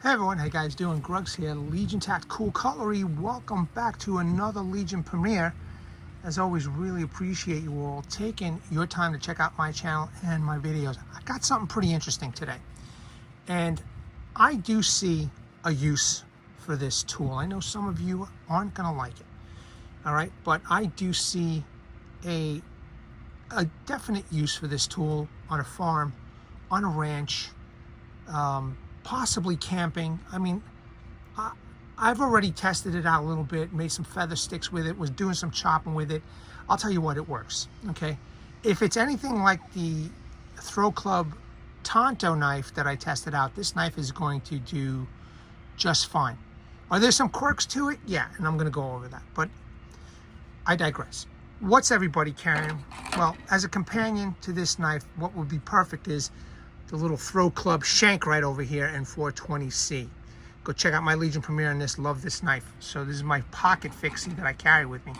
Hey everyone, how you guys doing? Grugs here, Legion Tactical Cutlery. Welcome back to another Legion premiere. As always, really appreciate you all taking your time to check out my channel and my videos. I got something pretty interesting today. And I do see a use for this tool. I know some of you aren't gonna like it. All right, but I do see a definite use for this tool on a farm, on a ranch, possibly camping. I mean, I've already tested it out a little bit, made some feather sticks with it, was doing some chopping with it. I'll tell you what, it works, okay? If it's anything like the ThrwClub Tonto knife that I tested out, this knife is going to do just fine. Are there some quirks to it? Yeah, and I'm gonna go over that, but I digress. What's everybody carrying? Well, as a companion to this knife, what would be perfect is the little ThrwClub shank right over here in 420C. Go check out my Legion premiere on this. Love this knife. So this is my pocket fixie that I carry with me.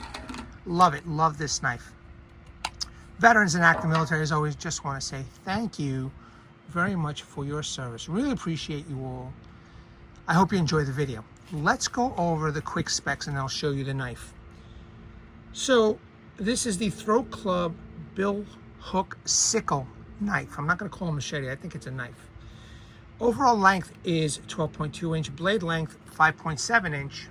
Love it. Love this knife. Veterans and active military, as always, just want to say thank you very much for your service. Really appreciate you all. I hope you enjoy the video. Let's go over the quick specs and I'll show you the knife. So this is the ThrwClub Billhook Sickle knife. I'm not going to call it a machete. I think it's a knife. Overall length is 12.2 inch. Blade length 5.7 inch.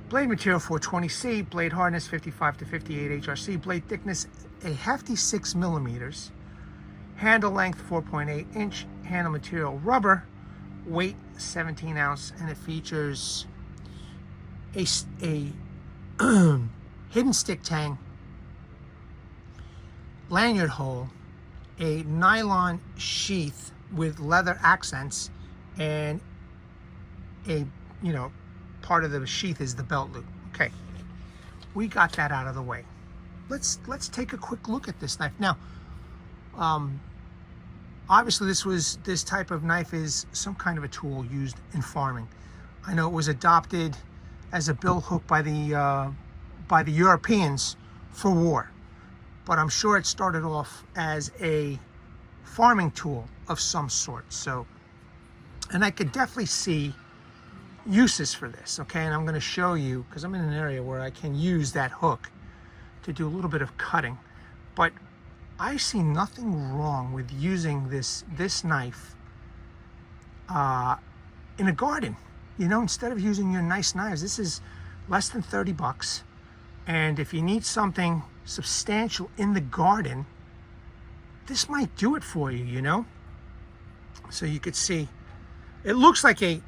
Blade material 420C. Blade hardness 55 to 58 HRC. Blade thickness a hefty 6 millimeters. Handle length 4.8 inch. Handle material rubber. Weight 17 ounce. And it features a hidden stick tang, lanyard hole, a nylon sheath with leather accents, and a, part of the sheath is the belt loop. Okay, we got that out of the way. Let's take a quick look at this knife. Now, obviously this type of knife is some kind of a tool used in farming. I know it was adopted as a bill hook by the Europeans for war, but I'm sure it started off as a farming tool of some sort. So, and I could definitely see uses for this, okay? And I'm going to show you, because I'm in an area where I can use that hook to do a little bit of cutting, but I see nothing wrong with using this knife in a garden. Instead of using your nice knives, this is less than 30 bucks. And if you need something substantial in the garden, this might do it for you, So you could see, it looks like a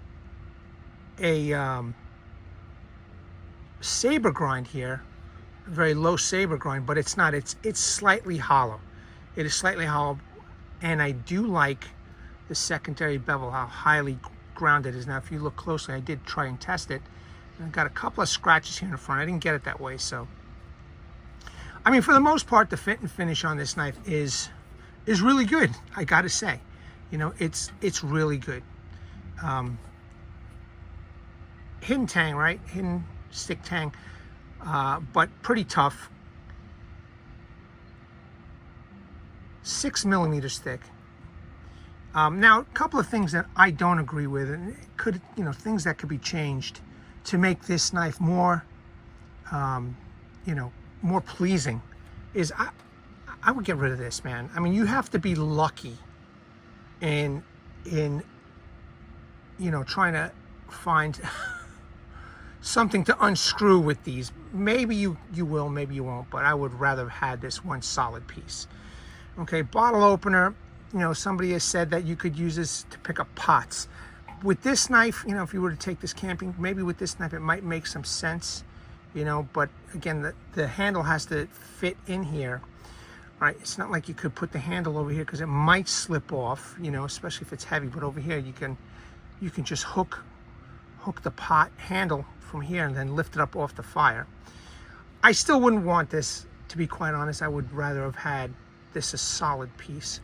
saber grind here, a very low saber grind, but it's not. It's slightly hollow. It is slightly hollow, and I do like the secondary bevel, how highly grounded it is. Now, if you look closely, I did try and test it. I got a couple of scratches here in the front. I didn't get it that way, so. I mean, for the most part, the fit and finish on this knife is really good. I gotta say, it's really good. Hidden tang, right? Hidden stick tang, but pretty tough. 6 millimeters thick. Now, a couple of things that I don't agree with, and it could, things that could be changed to make this knife more, more pleasing, is I would get rid of this, man. I mean, you have to be lucky in trying to find something to unscrew with these. Maybe you will, maybe you won't, but I would rather have had this one solid piece. Okay, bottle opener. Somebody has said that you could use this to pick up pots. With this knife, if you were to take this camping, maybe with this knife it might make some sense, but again, the handle has to fit in here, right? It's not like you could put the handle over here because it might slip off, especially if it's heavy, but over here you can just hook the pot handle from here and then lift it up off the fire. I still wouldn't want this, to be quite honest. I would rather have had this a solid piece.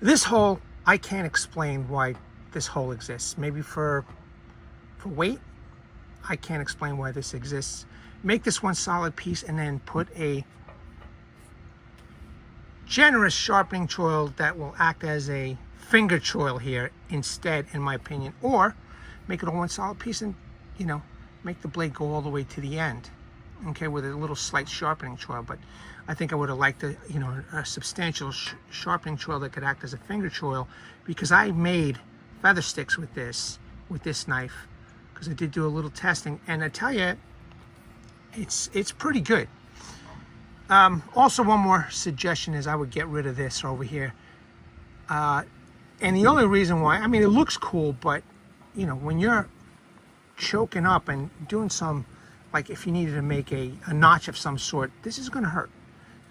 This hole, I can't explain why this hole exists. Maybe for weight. I can't explain why this exists. Make this one solid piece and then put a generous sharpening choil that will act as a finger choil here instead, in my opinion, or make it a one solid piece and, you know, make the blade go all the way to the end, okay, with a little slight sharpening choil. But I think I would have liked a, you know, a substantial sharpening choil that could act as a finger choil, because I made feather sticks with this knife, because I did do a little testing, and I tell you, it's pretty good. Also, one more suggestion is I would get rid of this over here. And the only reason why, I mean, it looks cool, but, you know, when you're choking up and doing some, like if you needed to make a notch of some sort, this is going to hurt.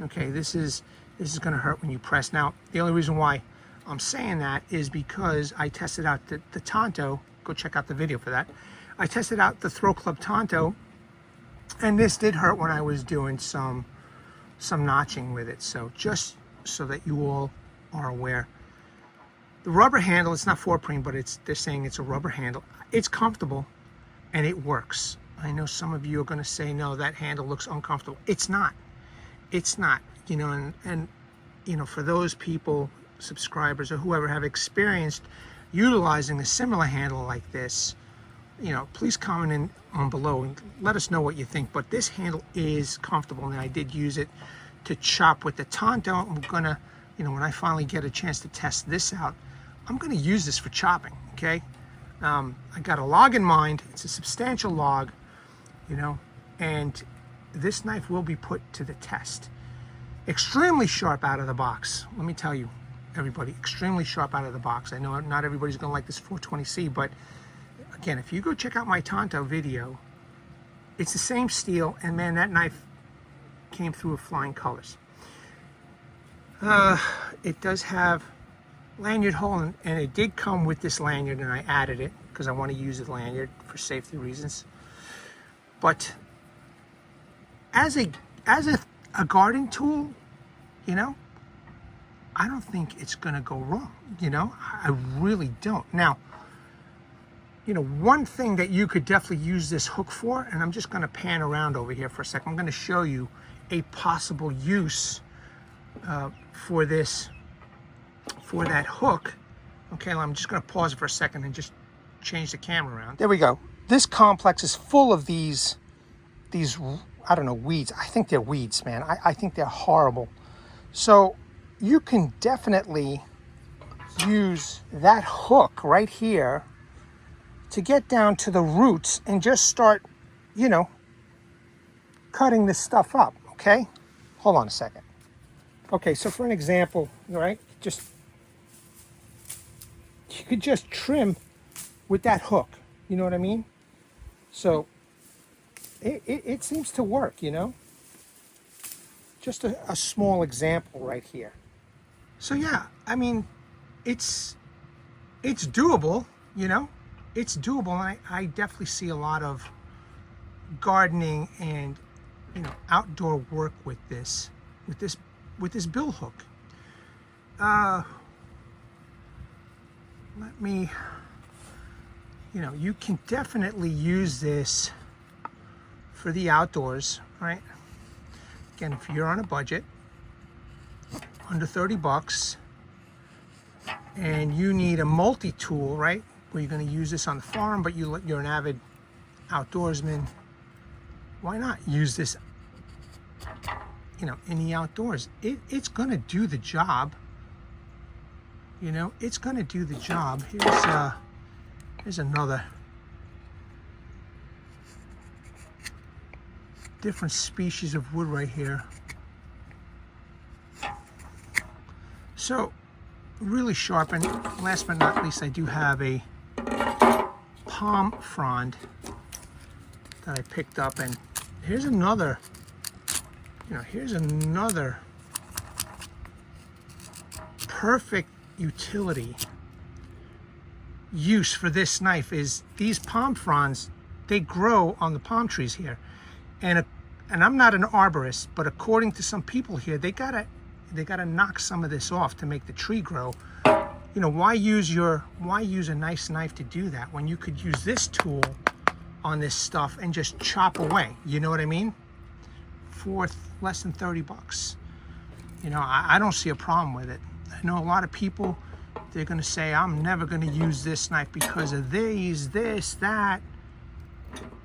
Okay, this is going to hurt when you press. Now, the only reason why I'm saying that is because I tested out the Tonto. Go check out the video for that. I tested out the ThrwClub Tonto, and this did hurt when I was doing some notching with it. So just so that you all are aware. The rubber handle, it's not four-preen, but they're saying it's a rubber handle. It's comfortable and it works. I know some of you are going to say, no, that handle looks uncomfortable. It's not. It's not, you know, and you know, for those people, subscribers or whoever, have experienced utilizing a similar handle like this, you know, please comment in on below and let us know what you think. But this handle is comfortable, and I did use it to chop with the Tonto. I'm gonna, you know, when I finally get a chance to test this out, I'm gonna use this for chopping, okay? I got a log in mind. It's a substantial log, you know, and this knife will be put to the test. Extremely sharp out of the box. Let me tell you, everybody, extremely sharp out of the box. I know not everybody's gonna like this 420C, but again, if you go check out my Tonto video, it's the same steel, and man, that knife came through with flying colors. It does have lanyard hole, and it did come with this lanyard, and I added it because I want to use the lanyard for safety reasons. But as a garden tool, you know, I don't think it's gonna go wrong, you know. I really don't. Now, you know, one thing that you could definitely use this hook for, and I'm just gonna pan around over here for a second. I'm gonna show you a possible use for this, for that hook. Okay, I'm just gonna pause it for a second and just change the camera around. There we go. This complex is full of these, I don't know, weeds. I think they're weeds, man. I think they're horrible. So you can definitely use that hook right here to get down to the roots and just start, you know, cutting this stuff up, okay? Hold on a second. Okay, so for an example, right, you could just trim with that hook, you know what I mean? So it seems to work, you know? Just a small example right here. So yeah, I mean, it's doable, you know? It's doable, and I definitely see a lot of gardening and, you know, outdoor work with this bill hook. Let me, you know, you can definitely use this for the outdoors, right? Again, if you're on a budget, under 30 bucks, and you need a multi-tool, right? Where you're going to use this on the farm, but you're an avid outdoorsman, why not use this, you know, in the outdoors? It's going to do the job, you know. It's going to do the job. Here's another different species of wood right here. So really sharp. And last but not least, I do have a palm frond that I picked up, and here's another, you know, here's another perfect utility use for this knife. Is these palm fronds, they grow on the palm trees here, and I'm not an arborist, but according to some people here, they gotta knock some of this off to make the tree grow. You know, why use a nice knife to do that when you could use this tool on this stuff and just chop away? You know what I mean? For less than 30 bucks. You know, I don't see a problem with it. I know a lot of people, they're going to say, I'm never going to use this knife because of these, this, that.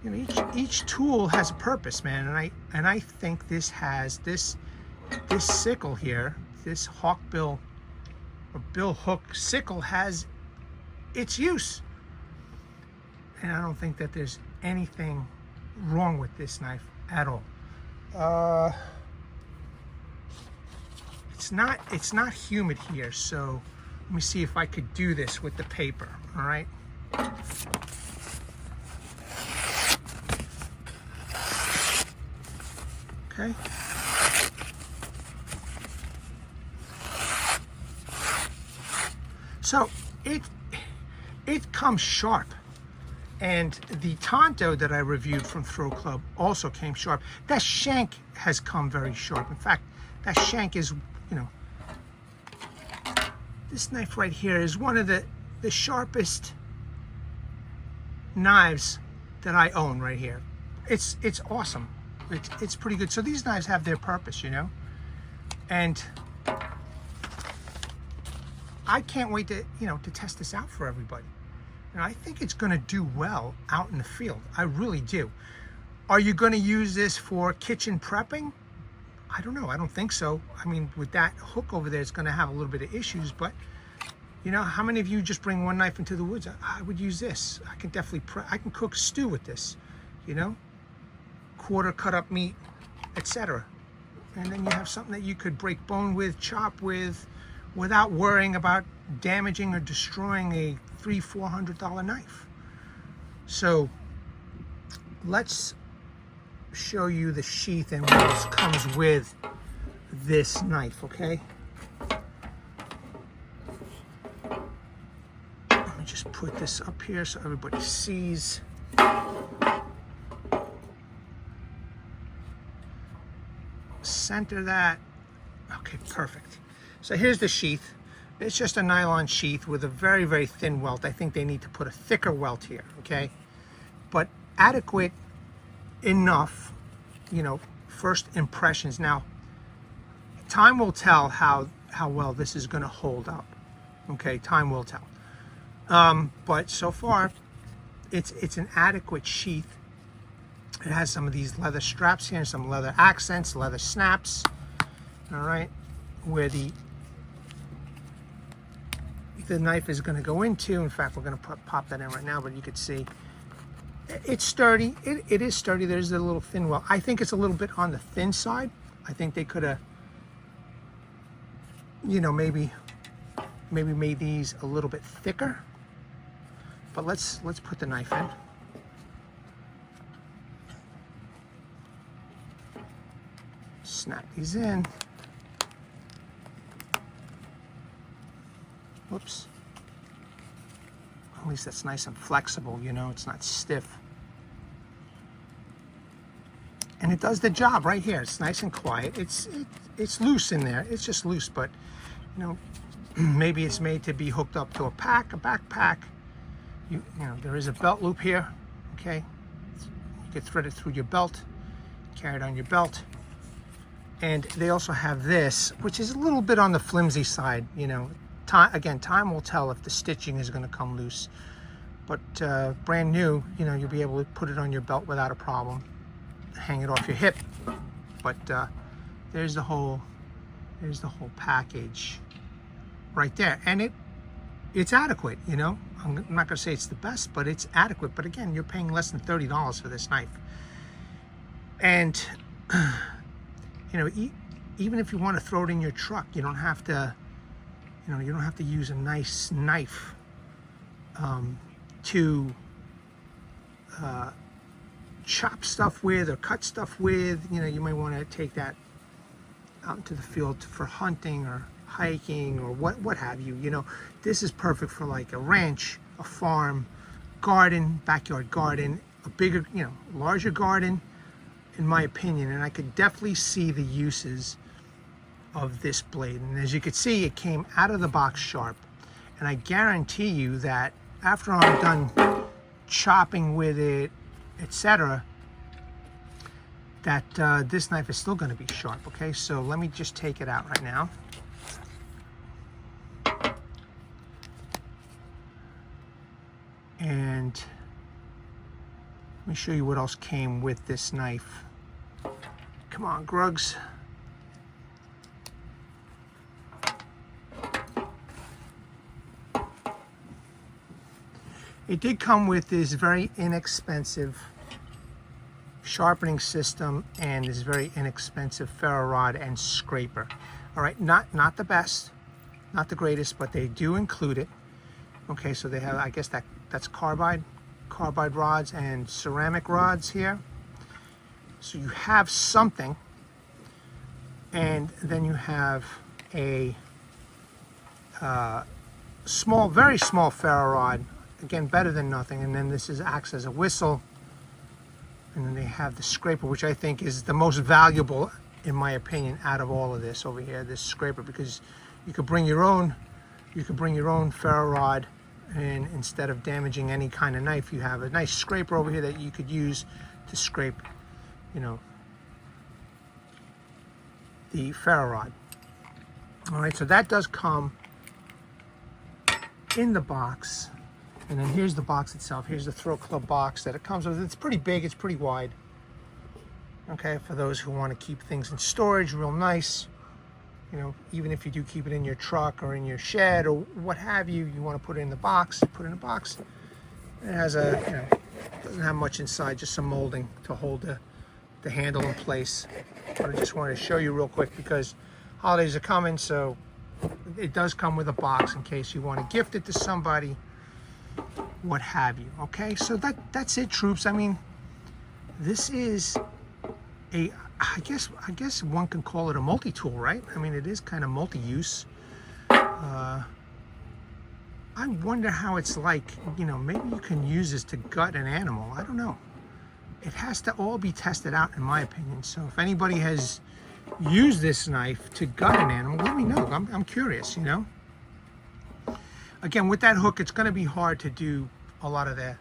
You know, each tool has a purpose, man, and I think this has this sickle here, this hawkbill or billhook sickle has its use, and I don't think that there's anything wrong with this knife at all. It's not humid here, so let me see if I could do this with the paper. All right. Okay. So it comes sharp, and the Tonto that I reviewed from ThrwClub also came sharp. That shank has come very sharp. In fact, that shank is, you know, this knife right here is one of the sharpest knives that I own right here. It's awesome. It's pretty good. So these knives have their purpose, you know, and I can't wait to, you know, to test this out for everybody. And I think it's going to do well out in the field. I really do. Are you going to use this for kitchen prepping? I don't know. I don't think so. I mean, with that hook over there, it's going to have a little bit of issues. But, you know, how many of you just bring one knife into the woods? I would use this. I can definitely I can cook stew with this, you know, quarter cut up meat, etc. And then you have something that you could break bone with, chop with, without worrying about damaging or destroying a $300-400 knife. So let's show you the sheath and what comes with this knife, okay? Let me just put this up here so everybody sees. Center that. Okay, perfect. So here's the sheath. It's just a nylon sheath with a very, very thin welt. I think they need to put a thicker welt here, okay? But adequate enough, you know, first impressions. Now, time will tell how well this is going to hold up, okay? Time will tell. But so far, it's an adequate sheath. It has some of these leather straps here, some leather accents, leather snaps, all right, where the knife is going to go into. In fact, we're going to pop that in right now, but you could see it's sturdy. It is sturdy. There's a little thin welt. I think it's a little bit on the thin side. I think they could have, you know, maybe made these a little bit thicker. But let's put the knife in. Snap these in. Whoops. At least that's nice and flexible, you know, it's not stiff. And it does the job right here. It's nice and quiet. It's loose in there. It's just loose, but, you know, maybe it's made to be hooked up to a backpack. You know, there is a belt loop here, okay? You could thread it through your belt, carry it on your belt. And they also have this, which is a little bit on the flimsy side, you know. Time will tell if the stitching is going to come loose. But brand new, you know, you'll be able to put it on your belt without a problem. Hang it off your hip. But there's the whole package right there. And it's adequate, you know. I'm not going to say it's the best, but it's adequate. But again, you're paying less than $30 for this knife. And you know, even if you want to throw it in your truck, you don't have to, you know, you don't have to use a nice knife to chop stuff with or cut stuff with. You know, you might want to take that out into the field for hunting or hiking or what have you. You know, this is perfect for like a ranch, a farm, garden, backyard garden, a bigger, you know, larger garden, in my opinion. And I could definitely see the uses of this blade. And as you can see, it came out of the box sharp. And I guarantee you that after I'm done chopping with it, etc., that this knife is still going to be sharp. Okay, so let me just take it out right now. And let me show you what else came with this knife. Come on, Grugs. It did come with this very inexpensive sharpening system and this very inexpensive ferro rod and scraper. All right, not the best, not the greatest, but they do include it. Okay, so they have, I guess that's carbide rods and ceramic rods here. So you have something, and then you have a very small ferro rod. Again, better than nothing. And then this acts as a whistle. And then they have the scraper, which I think is the most valuable, in my opinion, out of all of this over here, this scraper, because you could bring your own ferro rod, and instead of damaging any kind of knife, you have a nice scraper over here that you could use to scrape, you know, the ferro rod. All right, so that does come in the box. And then here's the box itself. Here's the ThrwClub box that it comes with. It's pretty big, it's pretty wide. Okay, for those who want to keep things in storage, real nice. You know, even if you do keep it in your truck or in your shed or what have you, you want to put it in the box, put it in a box. It has a, you know, doesn't have much inside, just some molding to hold the handle in place. But I just wanted to show you real quick because holidays are coming, so it does come with a box in case you want to gift it to somebody, what have you. Okay, so that's it, troops. I mean, this is a, I guess one can call it a multi-tool, right? I mean, it is kind of multi-use. I wonder how it's like, you know, maybe you can use this to gut an animal. I don't know. It has to all be tested out, in my opinion. So if anybody has used this knife to gut an animal, let me know. I'm curious, you know. Again, with that hook, it's going to be hard to do a lot of the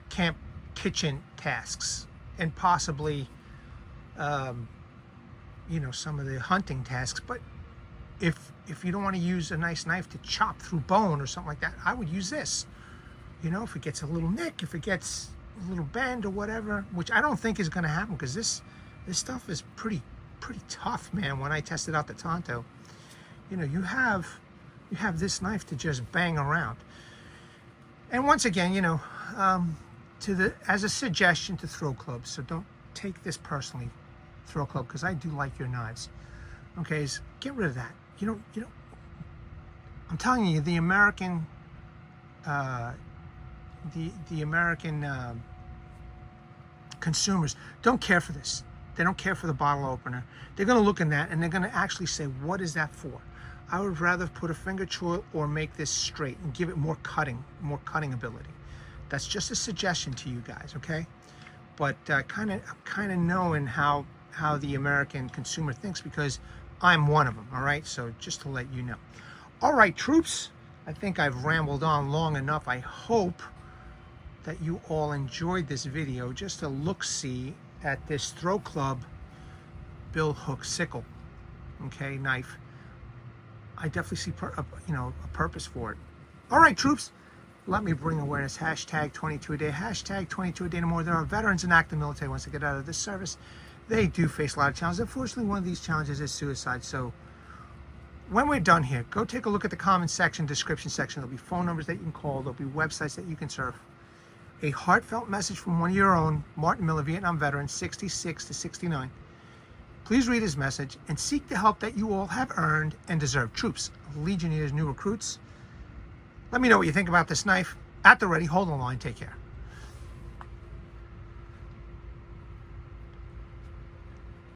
camp kitchen tasks and possibly, you know, some of the hunting tasks. But if you don't want to use a nice knife to chop through bone or something like that, I would use this. You know, if it gets a little nick, if it gets a little bend or whatever, which I don't think is going to happen because this stuff is pretty tough, man. When I tested out the Tonto, you know, you have this knife to just bang around. And once again, you know, as a suggestion to ThrwClub, so don't take this personally, ThrwClub, because I do like your knives. Okay, is get rid of that. You know, I'm telling you, the American, the American consumers don't care for this. They don't care for the bottle opener. They're going to look in that and they're going to actually say, what is that for? I would rather put a finger choil or make this straight and give it more cutting ability. That's just a suggestion to you guys, okay? But kind of knowing how the American consumer thinks, because I'm one of them, all right? So just to let you know. All right, troops, I think I've rambled on long enough. I hope that you all enjoyed this video, just a look-see at this ThrwClub Billhook Sickle, okay, knife. I definitely see a purpose for it. All right, troops, let me bring awareness. Hashtag 22 a day. Hashtag 22 a day no more. There are veterans and active military. Once they get out of this service, they do face a lot of challenges. Unfortunately, one of these challenges is suicide. So when we're done here, go take a look at the comment section, description section. There'll be phone numbers that you can call. There'll be websites that you can surf. A heartfelt message from one of your own, Martin Miller, Vietnam veteran, 66 to 69. Please read his message and seek the help that you all have earned and deserve. Troops, Legionnaires, new recruits, let me know what you think about this knife. At the ready, hold the line, take care.